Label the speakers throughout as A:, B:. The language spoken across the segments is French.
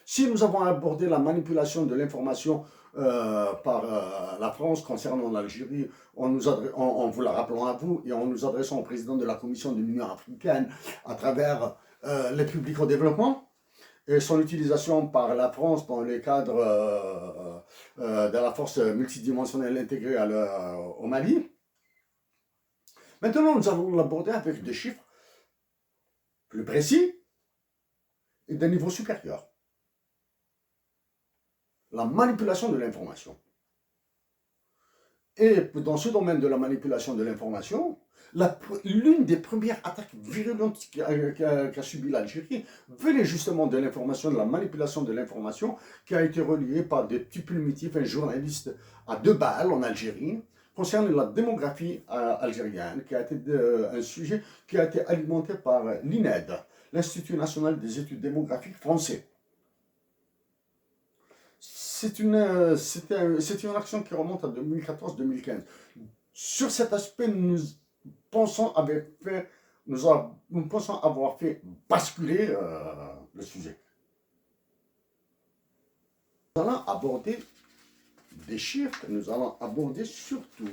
A: Si nous avons abordé la manipulation de l'information par la France concernant l'Algérie, en vous la rappelant à vous et en nous adressant au président de la Commission de l'Union africaine à travers l'aide publique au développement et son utilisation par la France dans le cadre de la force multidimensionnelle intégrée au Mali. Maintenant, nous allons l'aborder avec des chiffres plus précis et d'un niveau supérieur. La manipulation de l'information. Et dans ce domaine de la manipulation de l'information, l'une des premières attaques virulentes qu'a subi l'Algérie venait justement de l'information, de la manipulation de l'information qui a été reliée par des petits primitifs, un journaliste à 2 balles en Algérie, concernant la démographie algérienne, qui a été un sujet qui a été alimenté par l'INED, l'Institut national des études démographiques français. C'est une action qui remonte à 2014-2015. Sur cet aspect, nous pensons avoir fait basculer le sujet. Nous allons aborder des chiffres, nous allons aborder surtout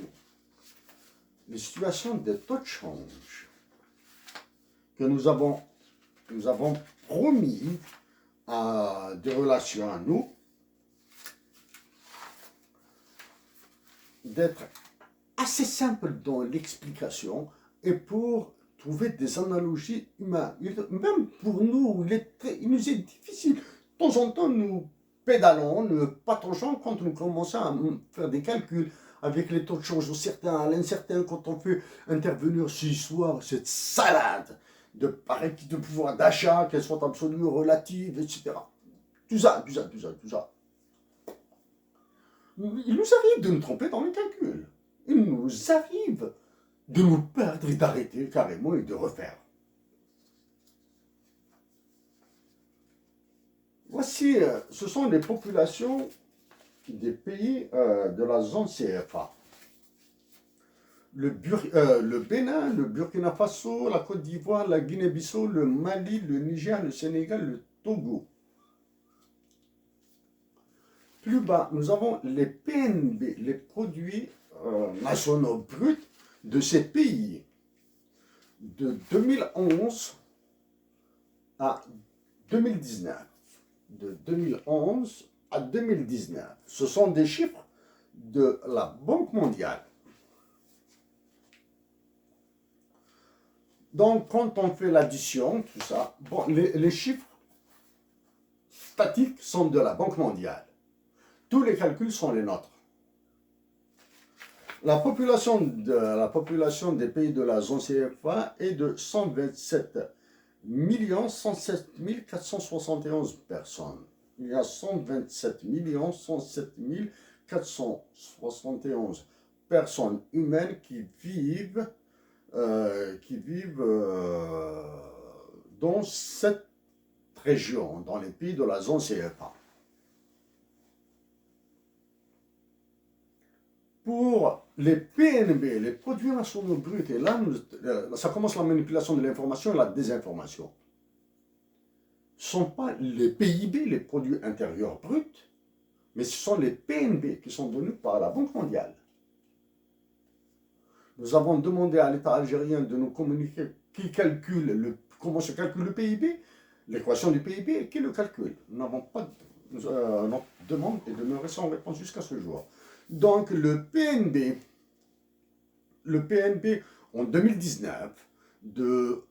A: les situations de taux de change que nous avons promis à des relations à nous d'être assez simple dans l'explication et pour trouver des analogies humaines. Même pour nous, il nous est difficile. De temps en temps, nous pédalons, nous pataugeons quand nous commençons à faire des calculs avec les taux de change au certain, à l'incertain, quand on fait intervenir ce soir cette salade de pouvoir d'achat, qu'elle soit absolue, relative, etc. Tout ça. Il nous arrive de nous tromper dans les calculs. Il nous arrive de nous perdre et d'arrêter carrément et de refaire. Voici, ce sont les populations des pays de la zone CFA. Le Bénin, le Burkina Faso, la Côte d'Ivoire, la Guinée-Bissau, le Mali, le Niger, le Sénégal, le Togo. Plus bas, nous avons les PNB, les produits nationaux bruts de ces pays de 2011 à 2019. De 2011 à 2019. Ce sont des chiffres de la Banque mondiale. Donc, quand on fait l'addition, tout ça, bon, les chiffres statiques sont de la Banque mondiale. Tous les calculs sont les nôtres. La population des pays de la zone CFA est de 127 107 471 personnes. Il y a 127 107 471 personnes humaines qui vivent dans cette région, dans les pays de la zone CFA. Pour les PNB, les produits nationaux bruts, et là, ça commence la manipulation de l'information et la désinformation. Ce ne sont pas les PIB, les produits intérieurs bruts, mais ce sont les PNB qui sont donnés par la Banque mondiale. Nous avons demandé à l'État algérien de nous communiquer comment se calcule le PIB, l'équation du PIB, et qui le calcule. Nous n'avons pas notre demande est demeurée sans réponse jusqu'à ce jour. Donc le PNB en 2019, de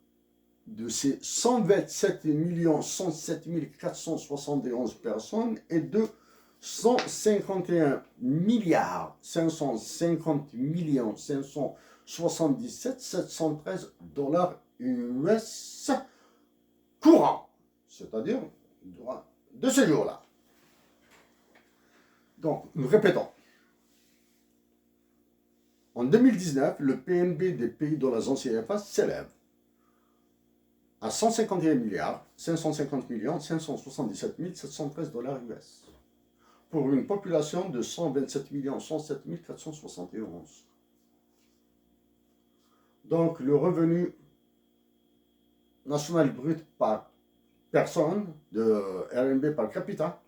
A: ces 127 107 471 personnes est de 151 milliards 550 millions 577 713 dollars US courant, c'est-à-dire de ce jour-là. Donc, nous répétons. En 2019, le PNB des pays de la zone CFA s'élève à 151 milliards 550 millions 577 713 dollars US pour une population de 127 107 471. Donc le revenu national brut par personne de RMB par capita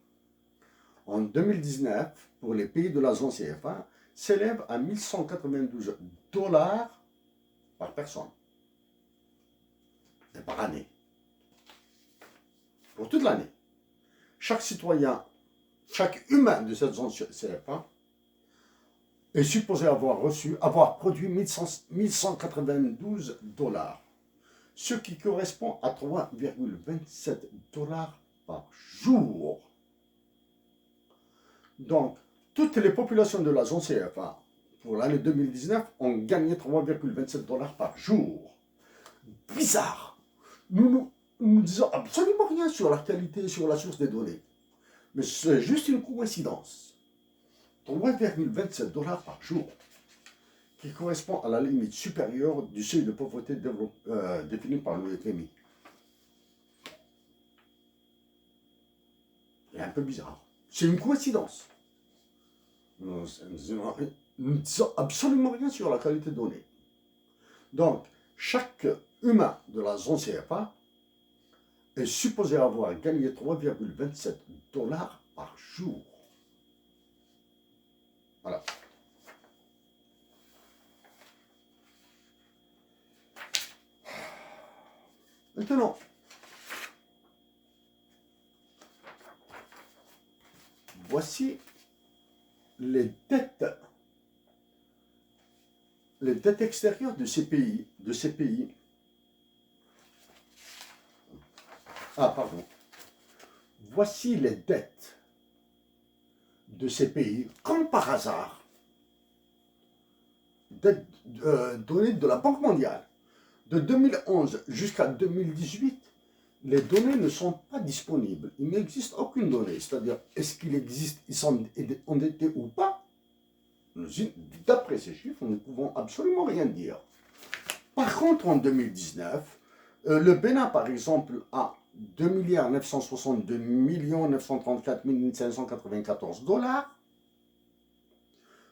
A: en 2019 pour les pays de la zone CFA s'élève à 1192 dollars par personne et par année. Pour toute l'année. Chaque citoyen, chaque humain de cette zone CFA est supposé avoir produit 1192 dollars, ce qui correspond à 3,27 dollars par jour. Donc, toutes les populations de la zone CFA pour l'année 2019 ont gagné 3,27 dollars par jour. Bizarre. Nous ne disons absolument rien sur la qualité, sur la source des données. Mais c'est juste une coïncidence. 3,27 dollars par jour, qui correspond à la limite supérieure du seuil de pauvreté défini par le FMI. C'est un peu bizarre. C'est une coïncidence. Nous ne disons absolument rien sur la qualité de données. Donc, chaque humain de la zone CFA est supposé avoir gagné 3,27 dollars par jour. Voilà. Maintenant, voici les dettes extérieures de ces pays. Ah, pardon. Voici les dettes de ces pays, comme par hasard, dettes données de la Banque mondiale. De 2011 jusqu'à 2018, les données ne sont pas disponibles. Il n'existe aucune donnée. C'est-à-dire, est-ce qu'il existe, ils sont endettés ou pas? D'après ces chiffres, nous ne pouvons absolument rien dire. Par contre, en 2019, le Bénin, par exemple, a 2 962 934 594 dollars.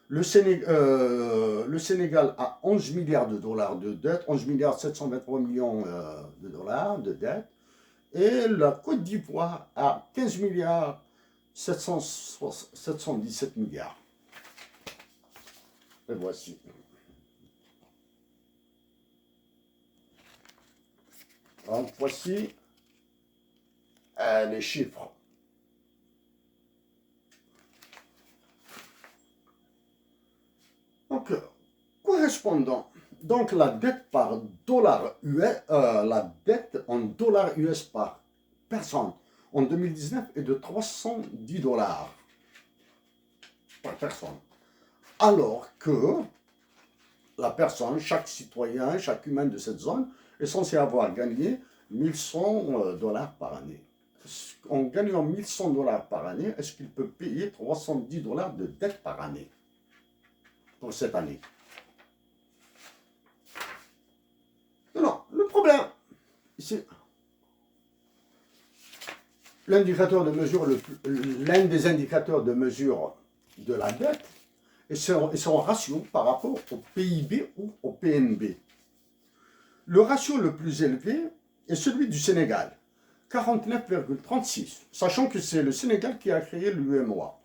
A: Le Sénégal a 11 milliards de dollars de dette, 11 milliards 723 millions de dollars de dette. Et la Côte d'Ivoire a 15 milliards 717 milliards. Et voici. Donc voici les chiffres. Donc, correspondant, donc la dette par dollar US, la dette en dollars US par personne en 2019 est de 310 dollars par personne. Alors que la personne, chaque citoyen, chaque humain de cette zone est censé avoir gagné 1100 dollars par année. En gagnant 1100 dollars par année, est-ce qu'il peut payer 310 dollars de dette par année pour cette année? Non, le problème, c'est l'indicateur de mesure, l'un des indicateurs de mesure de la dette et son ratio par rapport au PIB ou au PNB. Le ratio le plus élevé est celui du Sénégal, 49,36, sachant que c'est le Sénégal qui a créé l'UEMOA,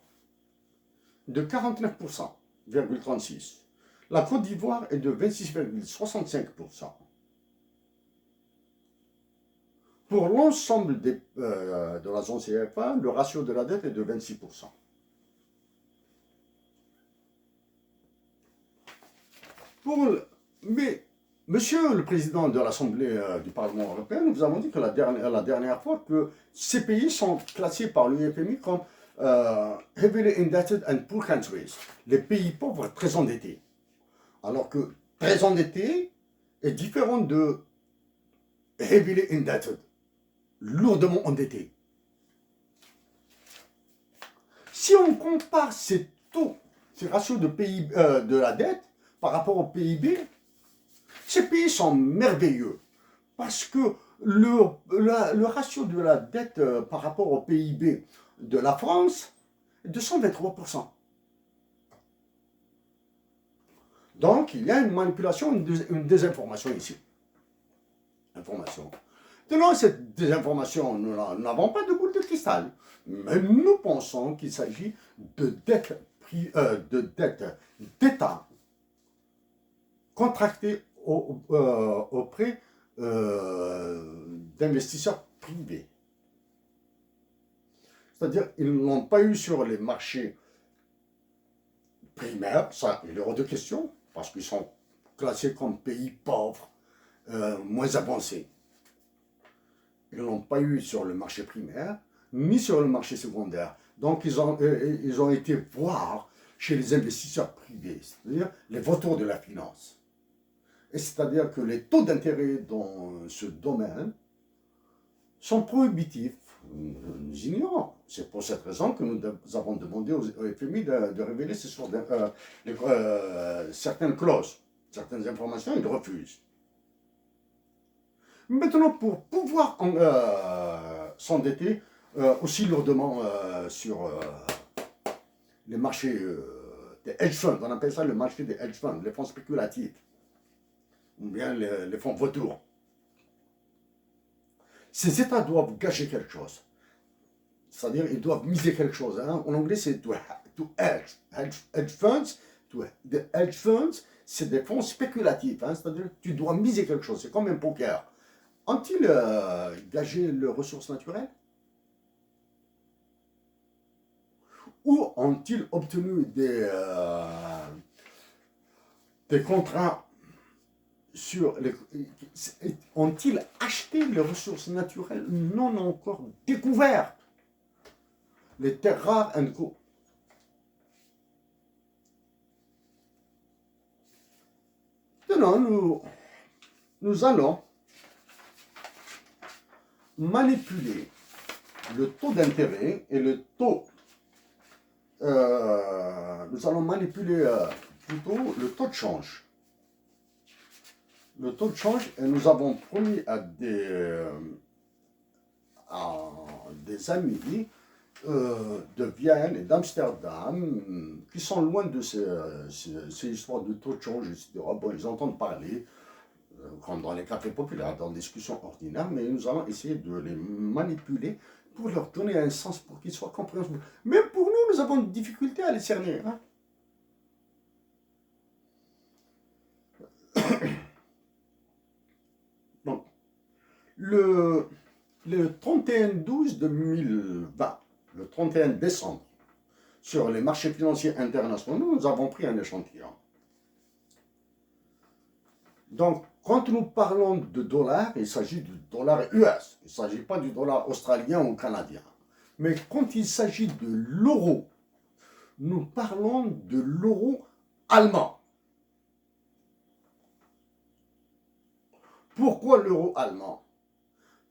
A: de 49,36. La Côte d'Ivoire est de 26,65%. Pour l'ensemble de la zone CFA, le ratio de la dette est de 26%. Mais, monsieur le président de l'Assemblée du Parlement européen, nous avons dit que la dernière fois que ces pays sont classés par l'UFMI comme heavily indebted and poor countries, les pays pauvres très endettés. Alors que très endetté est différent de heavily indebted, lourdement endetté. Si on compare ces taux, ces ratios de la dette par rapport au PIB, ces pays sont merveilleux parce que le ratio de la dette par rapport au PIB de la France est de 123%. Donc, il y a une manipulation, une désinformation ici. Information. Tenant cette désinformation, nous n'avons pas de boule de cristal, mais nous pensons qu'il s'agit de dettes d'État contractées auprès d'investisseurs privés. C'est-à-dire qu'ils ne l'ont pas eu sur les marchés primaires, ça, il est hors de question, parce qu'ils sont classés comme pays pauvres, moins avancés. Ils ne l'ont pas eu sur le marché primaire, ni sur le marché secondaire. Donc, ils ont été voir chez les investisseurs privés, c'est-à-dire les vautours de la finance. Et c'est-à-dire que les taux d'intérêt dans ce domaine sont prohibitifs. Nous ignorons. C'est pour cette raison que nous avons demandé au FMI de révéler certaines clauses, certaines informations, ils refusent. Maintenant, pour pouvoir s'endetter aussi lourdement sur les marchés des hedge funds, on appelle ça le marché des hedge funds, les fonds spéculatifs, ou bien les fonds vautours. Ces États doivent gager quelque chose. C'est-à-dire, ils doivent miser quelque chose. Hein. En anglais, c'est to hedge. Hedge funds, the hedge funds, c'est des fonds spéculatifs. Hein. C'est-à-dire, tu dois miser quelque chose. C'est comme un poker. Ont-ils gagé leurs ressources naturelles? Ou ont-ils obtenu des contrats sur les... Ont-ils acheté les ressources naturelles non encore découvertes? Les terres rares and co. Maintenant, nous allons manipuler le taux d'intérêt et le taux. Nous allons manipuler plutôt le taux de change. Le taux de change, et nous avons promis à des amis de Vienne et d'Amsterdam qui sont loin de ces histoires de taux de change, etc. Bon, ils entendent parler, comme dans les cafés populaires, dans les discussions ordinaires, mais nous allons essayer de les manipuler pour leur donner un sens, pour qu'ils soient compréhensibles. Même pour nous, nous avons une difficulté à les cerner. Hein? Donc, le 31/12/2020, le 31 décembre, sur les marchés financiers internationaux, nous avons pris un échantillon. Donc, quand nous parlons de dollars, il s'agit du dollar US. Il ne s'agit pas du dollar australien ou canadien. Mais quand il s'agit de l'euro, nous parlons de l'euro allemand. Pourquoi l'euro allemand?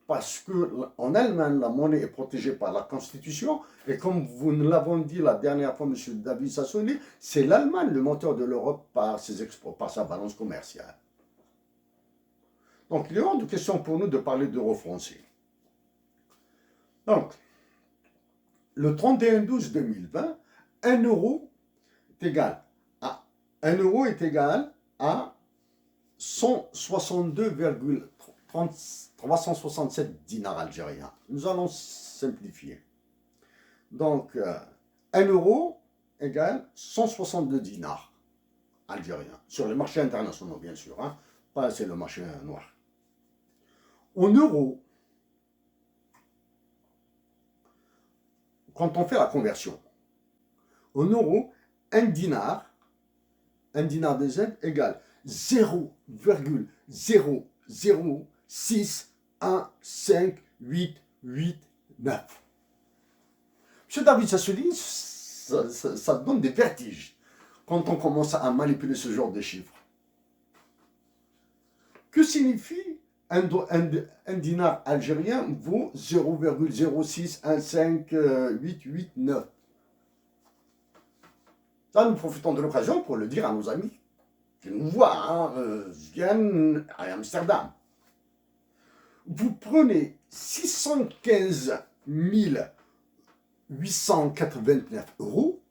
A: Parce qu'en Allemagne, la monnaie est protégée par la Constitution, et comme vous nous l'avons dit la dernière fois, M. David Sassoli, c'est l'Allemagne le moteur de l'Europe par ses exports, par sa balance commerciale. Donc, il est hors de question pour nous de parler d'euro français. Donc, le 31/12/2020, 1 euro est égal à 162,367 dinars algériens. Nous allons simplifier. Donc, 1 euro égale 162 dinars algériens. Sur les marchés internationaux, bien sûr. Hein, pas c'est le marché noir. En euros, quand on fait la conversion, en euros, un dinar des Z égale 0,006158889. Monsieur David Sassoli, ça donne des vertiges quand on commence à manipuler ce genre de chiffres. Que signifie un dinar algérien vaut 0,0615889? Ça, nous profitons de l'occasion pour le dire à nos amis qui nous voient, Vienne à Amsterdam. Vous prenez 615 889 euros,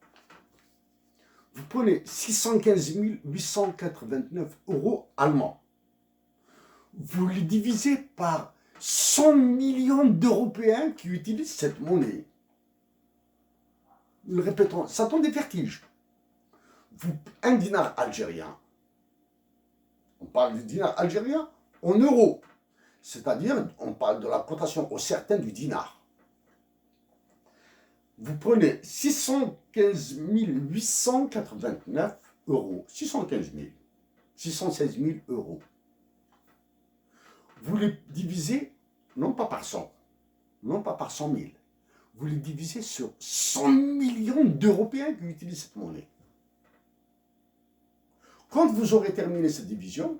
A: vous prenez 615 889 euros allemands. Vous les divisez par 100 millions d'Européens qui utilisent cette monnaie. Nous le répétons, ça donne des vertiges. Un dinar algérien, on parle du dinar algérien en euros, c'est-à-dire on parle de la cotation au certain du dinar. Vous prenez 615 889 euros, 616 000 euros. Vous les divisez, non pas par 100, non pas par 100 000, vous les divisez sur 100 millions d'Européens qui utilisent cette monnaie. Quand vous aurez terminé cette division,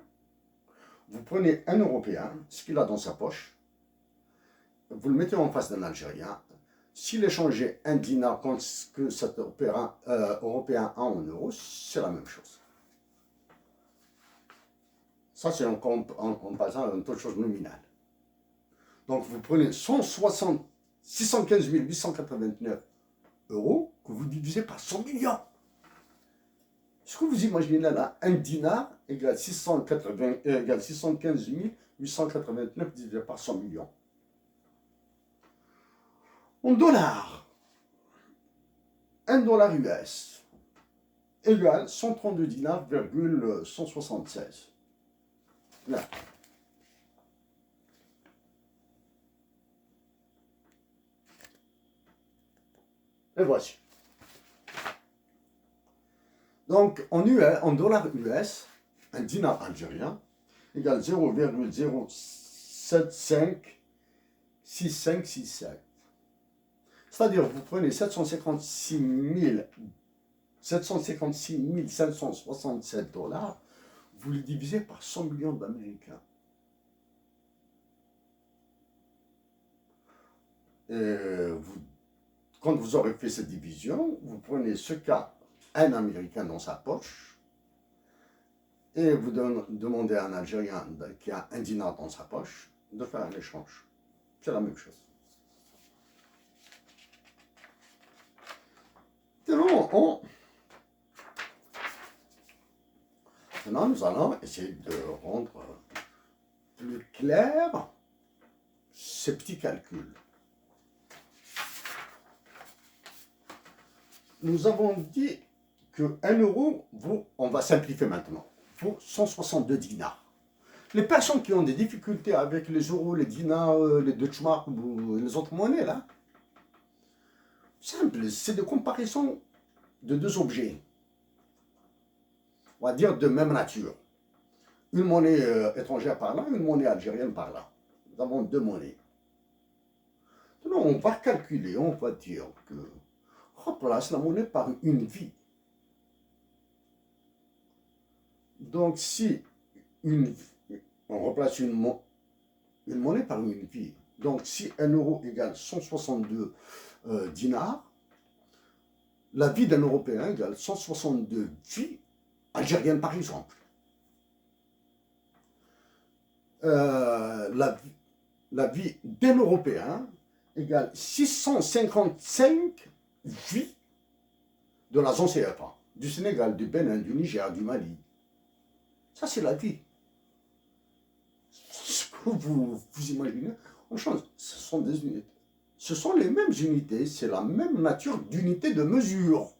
A: vous prenez un Européen, ce qu'il a dans sa poche, vous le mettez en face d'un Algérien. S'il échangeait un dinar contre ce que cet Européen a en euros, c'est la même chose. Ça, c'est en passant à un taux de change nominal. Donc, vous prenez 615 889 euros que vous divisez par 100 millions. Est-ce que vous imaginez là, un dinar égale 615 889 divisé par 100 millions. En dollars, 1 dollar US égale 132 dinars,176. Là. Et voici. Donc, en dollars US, un dinar algérien égale 0,0756567. C'est-à-dire, vous prenez 756 567 dollars, vous les divisez par 100 millions d'Américains. Quand vous aurez fait cette division, vous prenez ce qu'a un Américain dans sa poche et vous demandez à un Algérien qui a un dinar dans sa poche de faire un échange. C'est la même chose. Maintenant, nous allons essayer de rendre plus clair ces petits calculs. Nous avons dit que 1 euro vaut, on va simplifier maintenant, vaut 162 dinars. Les personnes qui ont des difficultés avec les euros, les dinars, les Deutschmark ou les autres monnaies, là, simple, c'est des comparaisons de deux objets. On va dire de même nature. Une monnaie étrangère par là, une monnaie algérienne par là. Nous avons deux monnaies. Donc, on va calculer, on va dire que remplace la monnaie par une vie. Donc, si on remplace une monnaie par une vie, donc si 1 euro égale 162 dinars, la vie d'un Européen égale 162 vies algériennes, par exemple. La vie d'un Européen égale 655 vies de la zone CFA, du Sénégal, du Bénin, du Niger, du Mali. Ça, c'est la vie. Ce que vous imaginez, on change. Ce sont des unités. Ce sont les mêmes unités, c'est la même nature d'unité de mesure.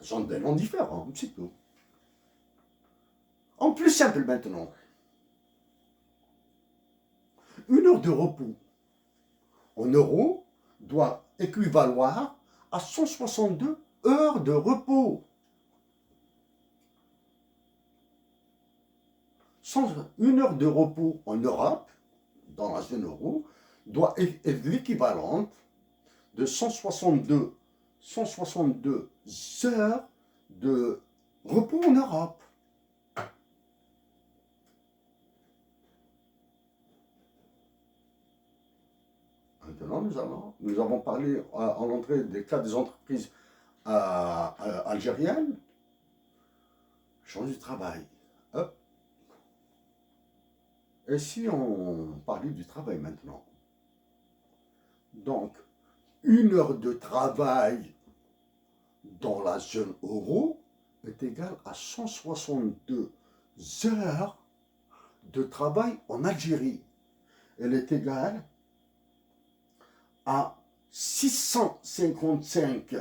A: Ce sont des noms différents, c'est tout. En plus simple maintenant. Une heure de repos en euros doit équivaloir à 162 heures de repos. Une heure de repos en Europe, dans la zone euro, doit être l'équivalente de 162 heures de repos en Europe. Maintenant, nous avons parlé en entrée des cas des entreprises algériennes. Change du travail. Hop. Et si on parlait du travail maintenant? Donc, une heure de travail dans la zone euro est égale à 162 heures de travail en Algérie, elle est égale à 655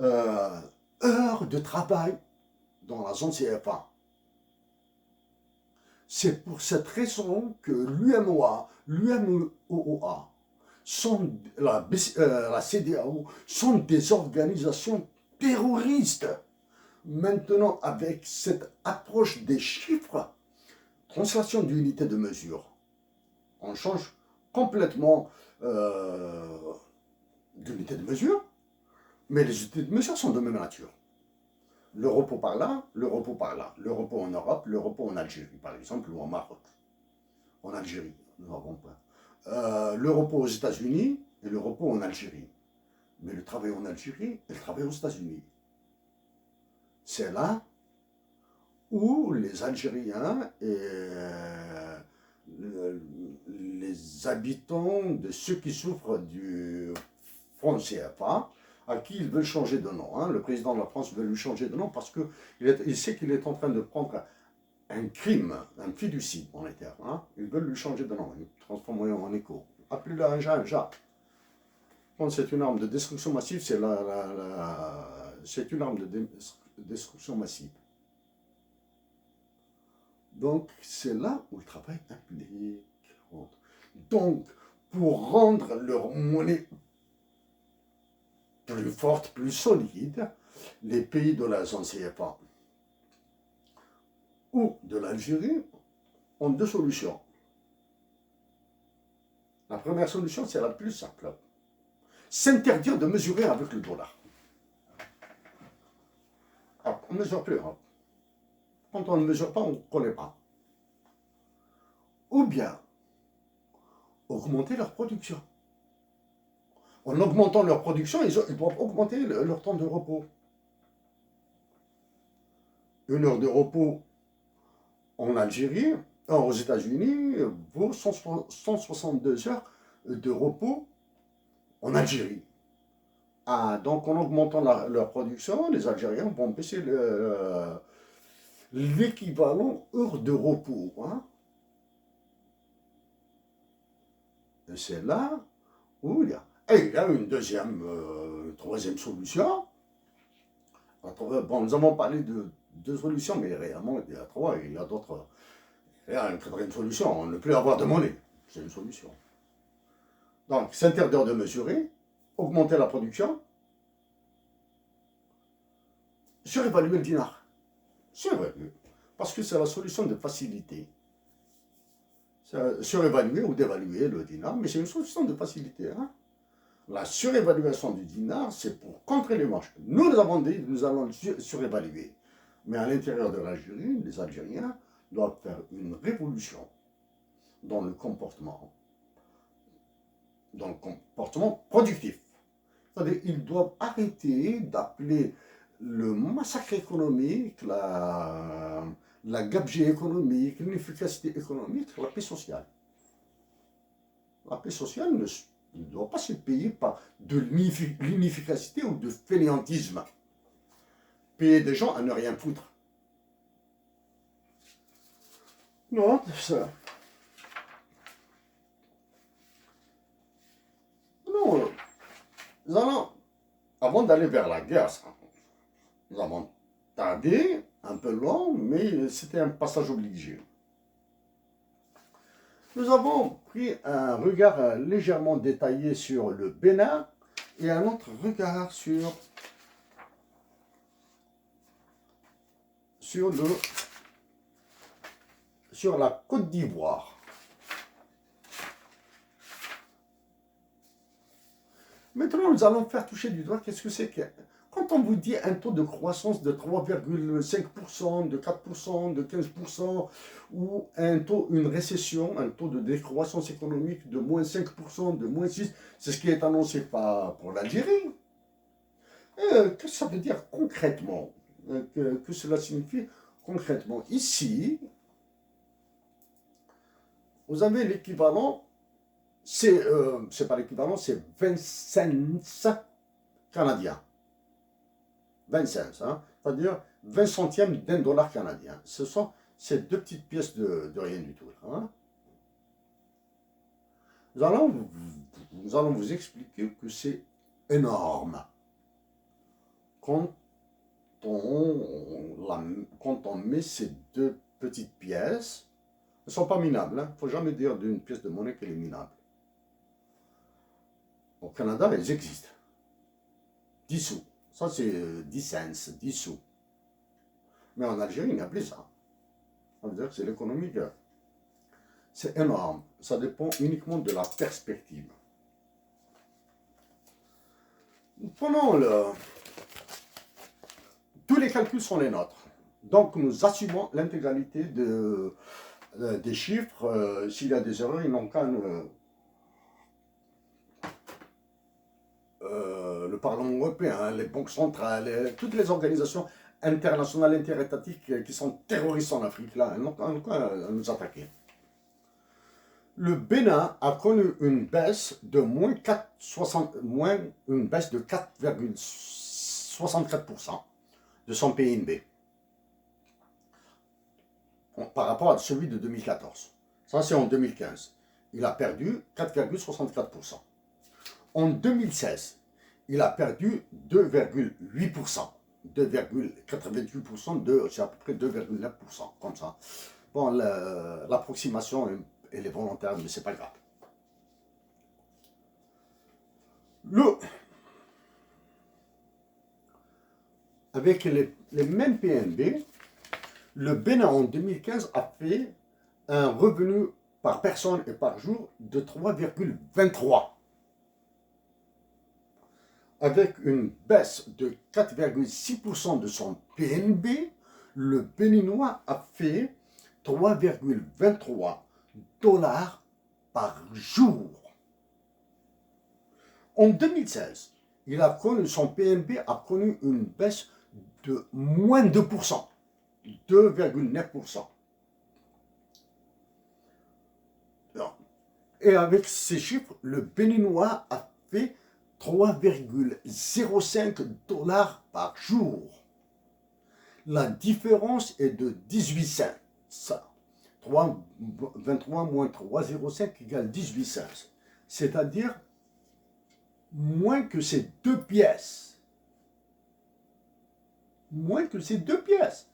A: heures de travail dans la zone CFA. C'est pour cette raison que l'UMOA, l'UMOA, la CEDEAO sont des organisations terroristes. Maintenant, avec cette approche des chiffres, translation d'unité de mesure, on change complètement d'unité de mesure, mais les unités de mesure sont de même nature. Le repos par là, le repos par là. Le repos en Europe, le repos en Algérie, par exemple, ou en Maroc. En Algérie, nous n'avons pas. Le repos aux États-Unis et le repos en Algérie. Mais le travail en Algérie et le travail aux États-Unis. C'est là où les Algériens et les habitants de ceux qui souffrent du franc CFA, à qui ils veulent changer de nom. Hein. Le président de la France veut lui changer de nom parce qu'il sait qu'il est en train de prendre un crime, un fiducide monétaire. Hein. Ils veulent lui changer de nom, ils transformer en écho. Appelez-le un ja. Quand c'est une arme de destruction massive, c'est une arme de destruction massive. Donc, c'est là où le travail implique. Donc, pour rendre leur monnaie plus forte, plus solide, les pays de la zone CFA ou de l'Algérie ont deux solutions. La première solution, c'est la plus simple. S'interdire de mesurer avec le dollar. Alors, on ne mesure plus. Hein. Quand on ne mesure pas, on ne connaît pas. Ou bien, augmenter leur production. En augmentant leur production, ils doivent augmenter leur temps de repos. Une heure de repos en Algérie, aux États-Unis, vaut 162 heures de repos en Algérie. Ah, donc en augmentant leur production, les Algériens vont baisser l'équivalent heure de repos. Hein. Et c'est là où il y a. Et il y a une troisième solution. Bon, nous avons parlé de deux solutions, mais réellement, il y a trois, il y a d'autres. Il y a une quatrième solution, ne plus avoir de monnaie. C'est une solution. Donc, s'interdire de mesurer, augmenter la production, surévaluer le dinar. Surévaluer. Parce que c'est la solution de facilité. Surévaluer ou dévaluer le dinar, mais c'est une solution de facilité. Hein. La surévaluation du dinar, c'est pour contrer les marches. Nous avons dit, nous allons surévaluer. Mais à l'intérieur de l'Algérie, les Algériens doivent faire une révolution dans le comportement productif. C'est-à-dire qu'ils doivent arrêter d'appeler le massacre économique, la gabegie économique, l'inefficacité économique, la paix sociale. La paix sociale ne doit pas se payer par de l'inefficacité ou de fainéantisme. Payer des gens à ne rien foutre. Non, ça. Non, nous allons, avant d'aller vers la guerre, nous avons tardé, un peu long, mais c'était un passage obligé. Nous avons pris un regard légèrement détaillé sur le Bénin et un autre regard sur la Côte d'Ivoire. Maintenant, nous allons faire toucher du doigt qu'est-ce que c'est que... Quand on vous dit un taux de croissance de 3,5%, de 4%, de 15%, ou une récession, un taux de décroissance économique de moins 5%, de moins 6%, c'est ce qui est annoncé pour l'Algérie. Qu'est-ce que ça veut dire concrètement? Que cela signifie concrètement? Ici, vous avez l'équivalent, c'est pas l'équivalent, c'est 20 cents canadiens. 20 cents, hein, c'est-à-dire 20 centièmes d'un dollar canadien. c'est deux petites pièces de rien du tout. Hein. Nous allons vous expliquer que c'est énorme. Quand quand on met ces deux petites pièces, elles ne sont pas minables. Il ne faut jamais dire d'une pièce de monnaie qu'elle est minable. Au Canada, elles existent. 10 sous. Ça, c'est 10 cents, 10 sous. Mais en Algérie, il n'y a plus ça. On veut dire que c'est l'économie. C'est énorme. Ça dépend uniquement de la perspective. Prenons tous les calculs sont les nôtres. Donc, nous assumons l'intégralité des chiffres. S'il y a des erreurs, ils n'ont qu'à le Parlement européen, les banques centrales, toutes les organisations internationales interétatiques qui sont terroristes en Afrique, là, elles n'ont qu'à nous attaquer. Le Bénin a connu une baisse de une baisse de 4,64% de son PNB par rapport à celui de 2014. Ça, c'est en 2015. Il a perdu 4,64%. En 2016, il a perdu 2,8%. 2,88%, c'est à peu près 2,9%, comme ça. Bon, l'approximation, elle est volontaire, mais c'est pas grave. Avec les mêmes PNB, le Bénin en 2015 a fait un revenu par personne et par jour de 3,23. Avec une baisse de 4,6% de son PNB, le Béninois a fait 3,23 $ par jour. En 2016, son PNB a connu une baisse de moins 2%, 2,9%. Et avec ces chiffres, le Béninois a fait 3,05 $ par jour. La différence est de 18 cents. Ça, 23 moins 3,05 égale 18 cents. C'est-à-dire moins que ces deux pièces. Moins que ces deux pièces.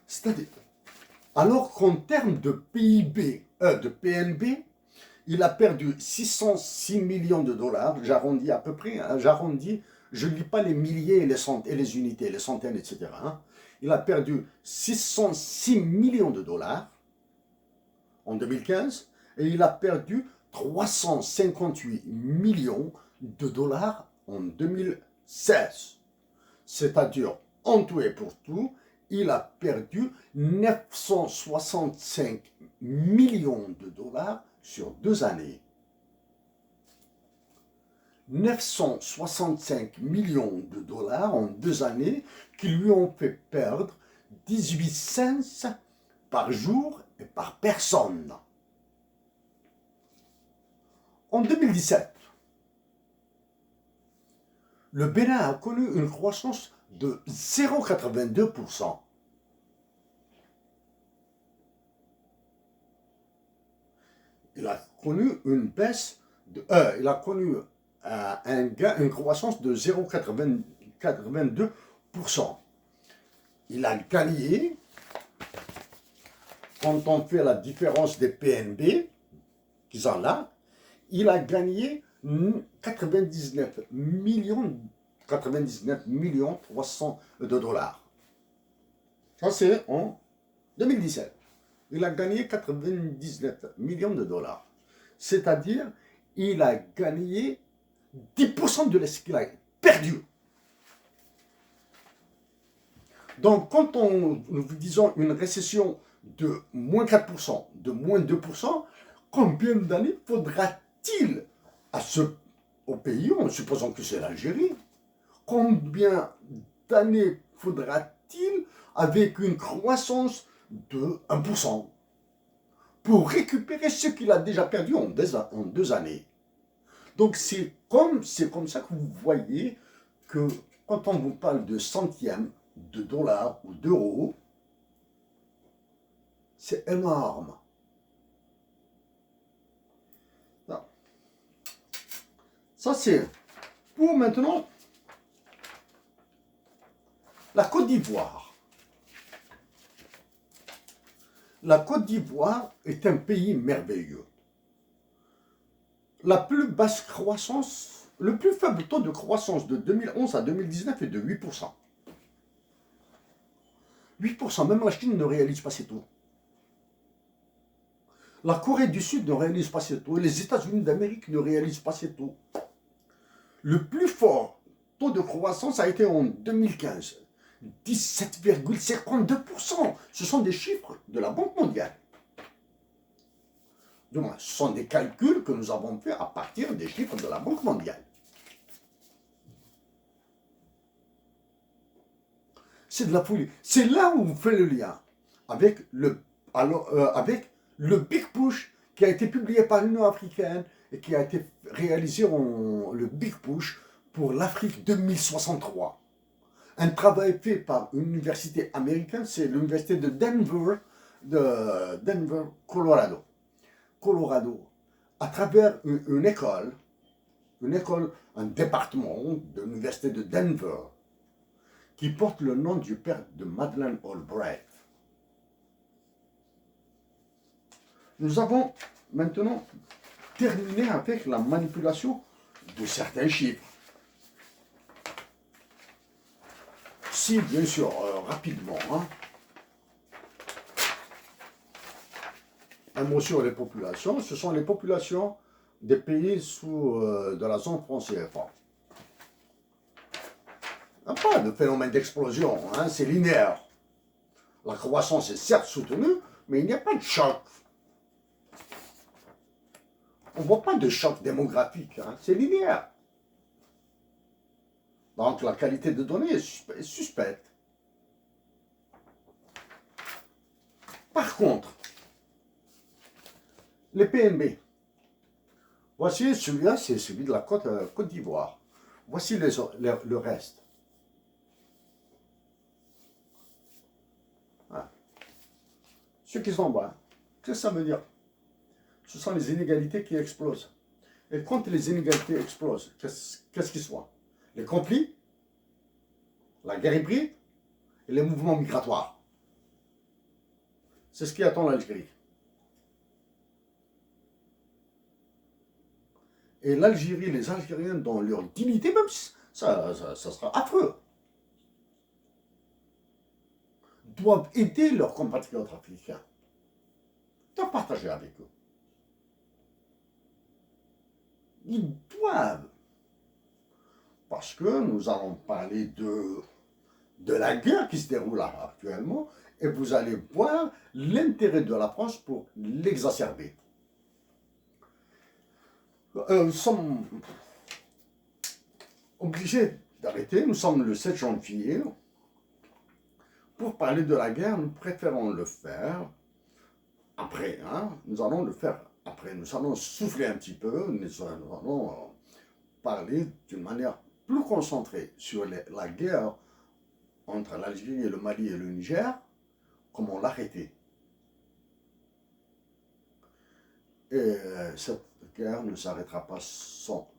A: C'est-à-dire, alors qu'en termes de PIB, de PNB, il a perdu 606 millions de dollars, j'arrondis à peu près, hein, j'arrondis, je ne lis pas les milliers et les unités, les centaines, etc. Hein. Il a perdu 606 millions de dollars en 2015 et il a perdu 358 millions de dollars en 2016. C'est-à-dire, en tout et pour tout, il a perdu 965 millions de dollars sur 2 années. 965 millions de dollars en 2 années qui lui ont fait perdre 18 cents par jour et par personne. En 2017, le Bénin a connu une croissance de 0,82%. Il a connu une baisse il a connu une croissance de 0,82%. Il a gagné, quand on fait la différence des PNB qu'ils ont là, il a gagné 99 millions 300 de dollars. Ça, c'est en 2017. Il a gagné 99 millions de dollars. C'est-à-dire, il a gagné 10% de ce qu'il a perdu. Donc, quand nous disons une récession de moins 4%, de moins 2%, combien d'années faudra-t-il au pays, en supposant que c'est l'Algérie, combien d'années faudra-t-il avec une croissance de 1% pour récupérer ce qu'il a déjà perdu en 2 années? Donc c'est comme ça que vous voyez que quand on vous parle de centièmes, de dollars ou d'euros, C'est énorme. Ça, c'est pour maintenant la Côte d'Ivoire. La Côte d'Ivoire est un pays merveilleux. La plus basse croissance, le plus faible taux de croissance de 2011 à 2019 est de 8%. 8%, même la Chine ne réalise pas ces taux. La Corée du Sud ne réalise pas ces taux. Et les États-Unis d'Amérique ne réalisent pas ces taux. Le plus fort taux de croissance a été en 2015. 17,52%. Ce sont des chiffres de la Banque mondiale. Du moins, ce sont des calculs que nous avons faits à partir des chiffres de la Banque mondiale. C'est de la folie. C'est là où on fait le lien avec avec le Big Push qui a été publié par l'Union africaine et qui a été réalisé le Big Push pour l'Afrique 2063. Un travail fait par une université américaine, c'est l'université de Denver, Colorado. Colorado, à travers une école, un département de l'université de Denver, qui porte le nom du père de Madeleine Albright. Nous avons maintenant terminé avec la manipulation de certains chiffres. Si, bien sûr, rapidement, un mot sur les populations, ce sont les populations des pays de la zone franc CFA. Il n'y a pas de phénomène d'explosion, c'est linéaire. La croissance est certes soutenue, mais il n'y a pas de choc. On ne voit pas de choc démographique, c'est linéaire. Donc la qualité de données est suspecte. Par contre, les PNB, voici celui-là, c'est celui de la Côte d'Ivoire. Voici le reste. Ceux qui sont en bas, qu'est-ce que ça veut dire? Ce sont les inégalités qui explosent. Et quand les inégalités explosent, qu'est-ce qui soit? Les conflits, la guerre hybride et les mouvements migratoires. C'est ce qui attend l'Algérie. Et l'Algérie, les Algériens, dans leur dignité, même ça sera affreux, doivent aider leurs compatriotes africains, doivent partager avec eux. Ils doivent. Parce que nous allons parler de la guerre qui se déroule actuellement, et vous allez voir l'intérêt de la France pour l'exacerber. Nous sommes obligés d'arrêter, nous sommes le 7 janvier. Pour parler de la guerre, nous préférons le faire après, nous allons le faire après, nous allons souffler un petit peu, nous allons parler d'une manière plus concentrée sur la guerre entre l'Algérie et le Mali et le Niger, comment l'arrêter. Et cette guerre ne s'arrêtera pas sans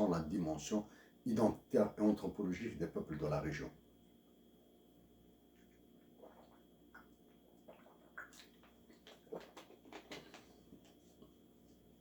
A: la dimension identitaire et anthropologique des peuples de la région.